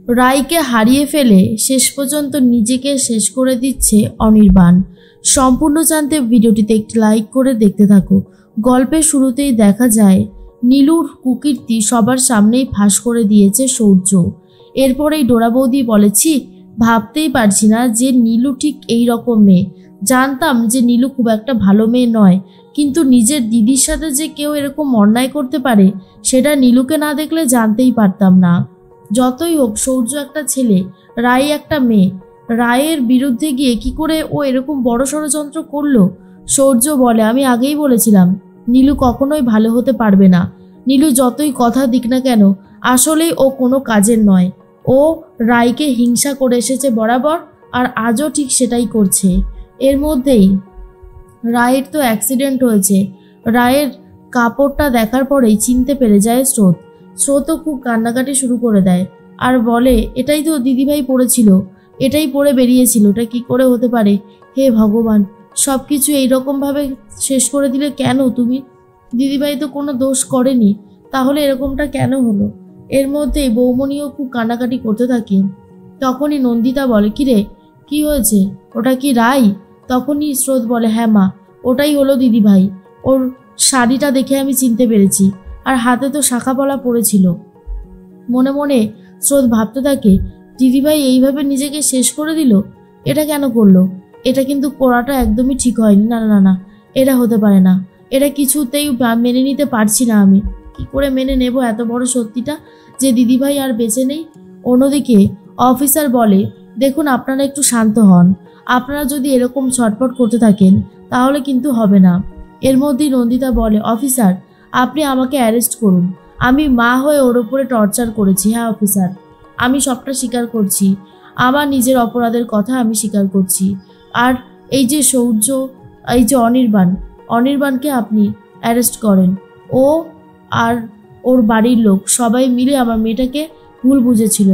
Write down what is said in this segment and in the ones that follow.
রায়কে হারিয়ে ফেলে শেষ পর্যন্ত নিজেকে শেষ করে দিচ্ছে অনির্বাণ। সম্পূর্ণ জানতে ভিডিওটিতে একটি লাইক করে দেখতে থাকো। গল্পের শুরুতেই দেখা যায় নীলুর কুকীর্তি সবার সামনেই ফাঁস করে দিয়েছে সূর্য। এরপরেই ডোরা বৌদি বলেছি, ভাবতেই পারছি না যে নীলু ঠিক এই রকম মেয়ে। জানতাম যে নীলু খুব একটা ভালো মেয়ে নয়, কিন্তু নিজের দিদির সাথে যে কেউ এরকম অন্যায় করতে পারে সেটা নীলুকে না দেখলে জানতেই পারতাম না। যতই হোক সূর্য একটা ছেলে, রায় একটা মেয়ে। রায়ের বিরুদ্ধে গিয়ে কি করে ও এরকম বড় ষড়যন্ত্র করলো? সূর্য বলে, আমি আগেই বলেছিলাম নীলু কখনোই ভালো হতে পারবে না। নীলু যতই কথা দিক না কেন, আসলেই ও কোনো কাজের নয়। ও রায়কে হিংসা করে এসেছে বরাবর, আর আজও ঠিক সেটাই করছে। এর মধ্যেই রায়ের তো অ্যাক্সিডেন্ট হয়েছে। রায়ের কাপড়টা দেখার পরেই চিনতে পেরে যায় স্রোত। স্রোতও খুব কান্নাকাটি শুরু করে দেয় আর বলে, এটাই তো দিদিভাই পড়েছিল, এটাই পরে বেরিয়েছিল, এটা কি করে হতে পারে? হে ভগবান, সব কিছু এইরকমভাবে শেষ করে দিলে কেন তুমি? দিদিভাই তো কোনো দোষ করেনি, তাহলে এরকমটা কেন হলো? এর মধ্যেই বৌমনিও খুব কান্নাকাটি করতে থাকে। তখনই নন্দিতা বলে, কিরে কি হয়েছে, ওটা কি রাই? তখনই স্রোত বলে, হ্যাঁ মা, ওটাই হলো দিদিভাই। ওর শাড়িটা দেখে আমি চিনতে পেরেছি, আর হাতে তো শাখা পলা পড়েছিল। মনে মনে স্রোত ভাবতে থাকে, দিদিভাই এইভাবে নিজেকে শেষ করে দিল, এটা কেন করলো? এটা কিন্তু করাটা একদমই ঠিক হয়নি। না না না, এটা হতে পারে না, এটা কিছুতেই মেনে নিতে পারছি না। আমি কি করে মেনে নেব এত বড় সত্যিটা যে দিদিভাই আর বেঁচে নেই? অন্যদিকে অফিসার বলে, দেখুন আপনারা একটু শান্ত হন, আপনারা যদি এরকম ছটফট করতে থাকেন তাহলে কিন্তু হবে না। এর মধ্যেই নন্দিতা বলে, অফিসার আপনি আমাকে অ্যারেস্ট করুন, আমি মা হয়ে ওর উপরে টর্চার করেছি। হ্যাঁ অফিসার, আমি সবটা স্বীকার করছি, আমার নিজের অপরাধের কথা আমি স্বীকার করছি। আর এই যে সূর্য, এই যে অনির্বাণকে আপনি অ্যারেস্ট করেন। ও আর ওর বাড়ির লোক সবাই মিলে আমার মেয়েটাকে ভুল বুঝেছিল,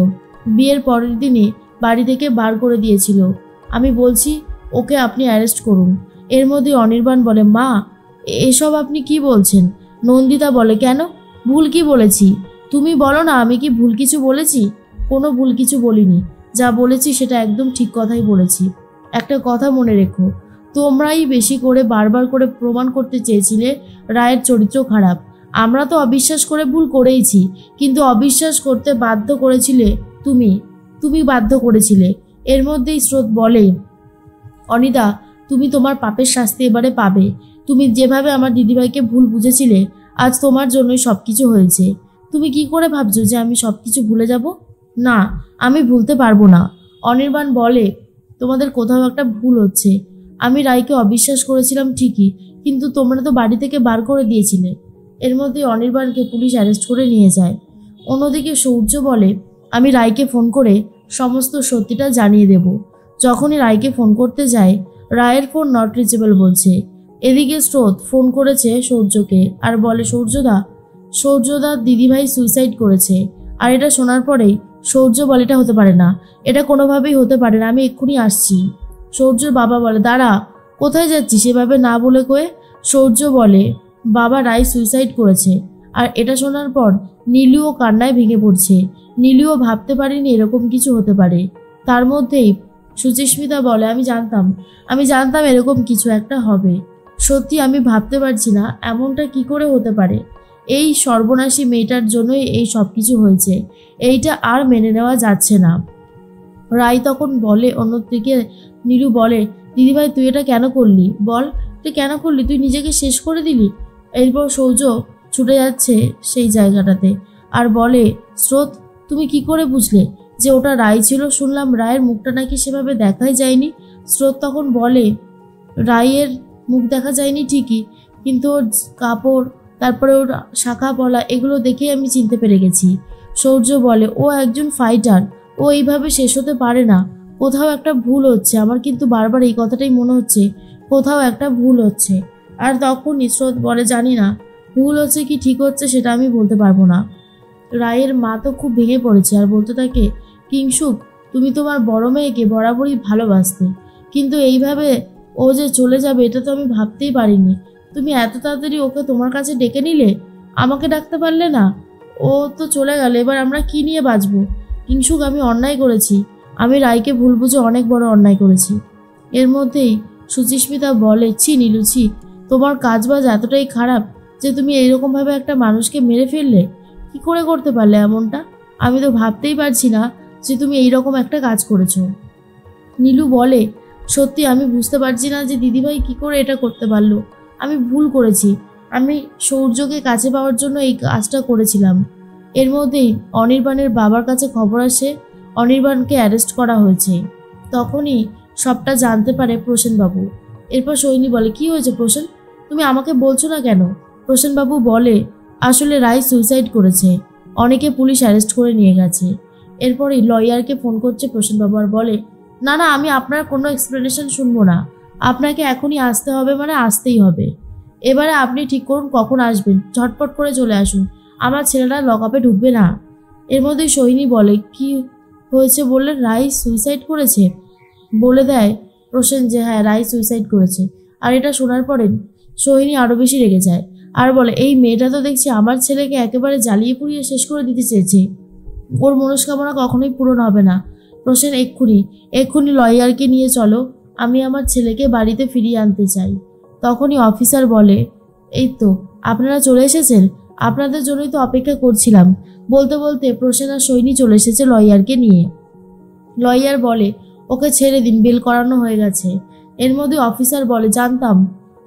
বিয়ের পরের দিনই বাড়ি থেকে বার করে দিয়েছিল। আমি বলছি ওকে আপনি অ্যারেস্ট করুন। এর মধ্যে অনির্বাণ বলে, মা এসব আপনি কি বলছেন? নন্দিতা বলে, কেন, ভুল কি বলেছি? তুমি বলো না, আমি কি ভুল কিছু বলেছি? কোনো ভুল কিছু বলিনি, যা বলেছি সেটা একদম ঠিক কথাই বলেছি। একটা কথা মনে রেখো, তোমরাই বেশি করে বারবার করে প্রমাণ করতে চেয়েছিলে রায়ের চরিত্র খারাপ। আমরা তো অবিশ্বাস করে ভুল করেইছি, কিন্তু অবিশ্বাস করতে বাধ্য করেছিলে তুমি বাধ্য করেছিলে। এর মধ্যেই স্রোত বলে, অনিদা তুমি তোমার পাপের শাস্তি এবারে পাবে। তুমি যেভাবে আমার দিদিভাইকে ভুল বুঝেছিলে, আজ তোমার জন্যই সব কিছু হয়েছে। তুমি কি করে ভাবছো যে আমি সব কিছু ভুলে যাব? না, আমি ভুলতে পারবো না। অনির্বাণ বলে, তোমাদের কোথাও একটা ভুল হচ্ছে। আমি রায়কে অবিশ্বাস করেছিলাম ঠিকই, কিন্তু তোমরা তো বাড়ি থেকে বার করে দিয়েছিলে। এর মধ্যে অনির্বাণকে পুলিশ অ্যারেস্ট করে নিয়ে যায়। অন্যদিকে সূর্য বলে, আমি রায়কে ফোন করে সমস্ত সত্যিটা জানিয়ে দেব। যখনই রায়কে ফোন করতে যায়, রায়ের ফোন নট রিচেবল বলছে। এদিকে স্রোত ফোন করেছে সূর্যকে আর বলে, সূর্যদার দিদিভাই সুইসাইড করেছে। আর এটা শোনার পরেই সূর্য বলে, এটা হতে পারে না, এটা কোনোভাবেই হতে পারে না, আমি এক্ষুনি আসছি। সূর্যর বাবা বলে, দাঁড়া, কোথায় যাচ্ছিস সেভাবে না বলে কয়ে? সূর্য বলে, বাবা রায় সুইসাইড করেছে। আর এটা শোনার পর নীলুও কান্নায় ভেঙে পড়ছে। নীলুও ভাবতে পারেনি এরকম কিছু হতে পারে। তার মধ্যেই সুচিস্মিতা বলে, আমি জানতাম এরকম কিছু একটা হবে। সত্যি আমি ভাবতে পারছি না এমনটা কি করে হতে পারে। এই সর্বনাশী মেয়েটার জন্যই এই সব কিছু হয়েছে, এইটা আর মেনে নেওয়া যাচ্ছে না। রায় তখন বলে, অন্যদিকে নীলু বলে, দিদিভাই তুই এটা কেন করলি? বল, তুই কেন করলি? তুই নিজেকে শেষ করে দিলি। এরপর সূর্য ছুটে যাচ্ছে সেই জায়গাটাতে আর বলে, স্রোত তুমি কি করে বুঝলে যে ওটা রায় ছিল? শুনলাম রায়ের মুখটা নাকি সেভাবে দেখাই যায়নি। স্রোত তখন বলে, রায়ের মুখ দেখা যায়নি ঠিকই, কিন্তু ওর কাপড়, তারপরে ওর শাখা পলা, এগুলো দেখেই আমি চিনতে পেরে গেছি। সূর্য বলে, ও একজন ফাইটার, ও এইভাবে শেষ হতে পারে না। কোথাও একটা ভুল হচ্ছে, আমার কিন্তু বারবার এই কথাটাই মনে হচ্ছে, কোথাও একটা ভুল হচ্ছে। আর তখন স্রোত বলে, জানি না ভুল হচ্ছে কি ঠিক হচ্ছে সেটা আমি বলতে পারবো না। রায়ের মা তো খুব ভেঙে পড়েছে আর বলতে থাকে, কিংসুক তুমি তোমার বড় মেয়েকে বরাবরই ভালোবাসতে, কিন্তু এইভাবে ও যে চলে যাবে এটা তো আমি ভাবতেই পারিনি। তুমি এত তাড়াতাড়ি ওকে তোমার কাছে ডেকে নিলে, আমাকে ডাকতে পারলে না? ও তো চলে গেল, এবার আমরা কি নিয়ে বাঁচবো? কিংসুক, আমি অন্যায় করেছি। আমি রায়কে ভুল বুঝে অনেক বড় অন্যায় করেছি। এর মধ্যেই সুচিস্মিতা বলে, ছি নীলু, ছি, তোমার কাজবাজ এতটাই খারাপ যে তুমি এইরকমভাবে একটা মানুষকে মেরে ফেললে। কি করে করতে পারলে এমনটা? আমি তো ভাবতেই পারছি না যে তুমি এইরকম একটা কাজ করেছো। নীলু বলে, সত্যি আমি বুঝতে পারছি না যে দিদিভাই কি করে এটা করতে পারলো। আমি ভুল করেছি। আমি সৌর্যকে কাছে পাওয়ার জন্য এই কাজটা করেছিলাম। এর মধ্যেই অনির্বাণের বাবার কাছে খবর আসে অনির্বাণকে অ্যারেস্ট করা হয়েছে। তখনই সবটা জানতে পারে প্রসেনবাবু। এরপর সৈনী বলে, কি হয়েছে প্রসেন, তুমি আমাকে বলছো না কেন? প্রসেনবাবু বলে, আসলে রায় সুইসাইড করেছে, অনেকে পুলিশ অ্যারেস্ট করে নিয়ে গেছে। এরপরই লয়ারকে ফোন করছে প্রসেনবাবু আর বলে, না না, আমি আপনার কোনো এক্সপ্লেনেশন শুনবো না। আপনাকে এখনই আসতে হবে, মানে আসতেই হবে। এবারে আপনি ঠিক করুন কখন আসবেন, ঝটপট করে চলে আসুন, আমার ছেলেরা লকআপে ঢুকবে না। এর মধ্যে সৈনী বলে, কি হয়েছে বললে? রায় সুইসাইড করেছে? বলে দেয় প্রসেন যে হ্যাঁ, রায় সুইসাইড করেছে। আর এটা শোনার পরে সোহিনী আরও বেশি রেগে যায় আর বলে, এই মেয়েটা তো দেখছি আমার ছেলেকে একেবারে জ্বালিয়ে পুড়িয়ে শেষ করে দিতে চেয়েছে। ওর মনস্কামনা কখনোই পূরণ হবে না। প্রসেন, এক্ষুনি লয়ারকে নিয়ে চলো, আমি আমার ছেলেকে বাড়িতে ফিরিয়ে আনতে চাই। তখনই অফিসার বলে, এই তো আপনারা চলে এসেছেন, আপনাদের জন্যই তো অপেক্ষা করছিলাম। বলতে বলতে প্রসেন আর সৈনী চলে এসেছে লয়ারকে নিয়ে। লয়ার বলে, ওকে ছেড়ে দিন, বেল করানো হয়ে গেছে। এর মধ্যে অফিসার বলে, জানতাম,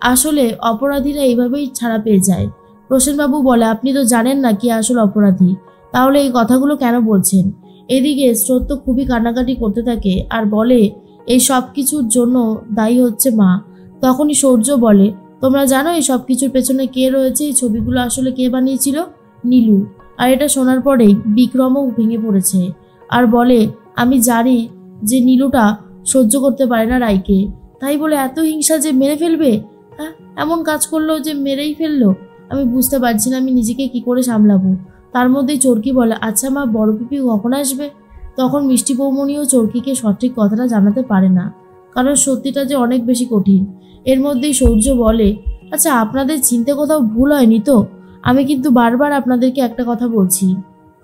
আসলে অপরাধীরা এইভাবেই ছাড়া পেয়ে যায়। প্রসেনবাবু বলে, আপনি তো জানেন না কি আসলে অপরাধী, তাহলে এই কথাগুলো কেন বলছেন? এদিকে স্রোত খুবই কান্নাকাটি করতে থাকে আর বলে, এই সব কিছুর জন্য দায়ী হচ্ছে মা। তখনই সৌর্য বলে, তোমরা জানো এই সব কিছুর পেছনে কে রয়েছে? এই ছবিগুলো আসলে কে বানিয়েছিল? নীলু। আর এটা শোনার পরেই বিক্রমও ভেঙে পড়েছে আর বলে, আমি জানি যে নীলুটা সহ্য করতে পারে না রায়কে, তাই বলে এত হিংসা যে মেরে ফেলবে। হ্যাঁ, এমন কাজ করলো যে মেরেই ফেললো। আমি বুঝতে পারছি না আমি নিজেকে কি করে সামলাবো। তার মধ্যেই চরকি বলে, আচ্ছা মা, বড় পিপি কখন আসবে? তখন মিষ্টি বৌমনিও চরকিকে সঠিক কথাটা জানাতে পারে না, কারণ সত্যিটা যে অনেক বেশি কঠিন। এর মধ্যেই সৌর্য বলে, আচ্ছা আপনাদের চিনতে কোথাও ভুল হয়নি তো? আমি কিন্তু বারবার আপনাদেরকে একটা কথা বলছি।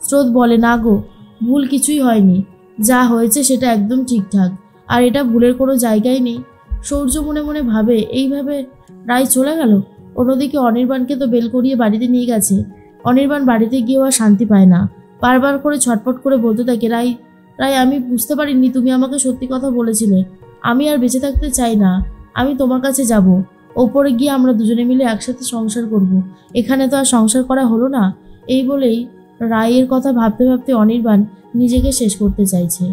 স্রোত বলে, না গো, ভুল কিছুই হয়নি, যা হয়েছে সেটা একদম ঠিকঠাক, আর এটা ভুলের কোনো জায়গাই নেই। সৌর্য মনে মনে ভাবে, এইভাবে রায় চলে গেল। অন্যদিকে অনির্বাণকে তো বেল করিয়ে বাড়িতে নিয়ে গেছে। অনির্বাণ বাড়িতে গিয়েও আর শান্তি পায় না, বারবার করে ছটফট করে বলতে থাকে, রায় রায়, আমি বুঝতে পারিনি তুমি আমাকে সত্যি কথা বলেছিলে। আমি আর বেঁচে থাকতে চাই না, আমি তোমার কাছে যাব, ওপরে গিয়ে আমরা দুজনে মিলে একসাথে সংসার করব। এখানে তো আর সংসার করা হলো না। এই বলেই রায়ের কথা ভাবতে ভাবতে অনির্বাণ নিজেকে শেষ করতে চাইছে।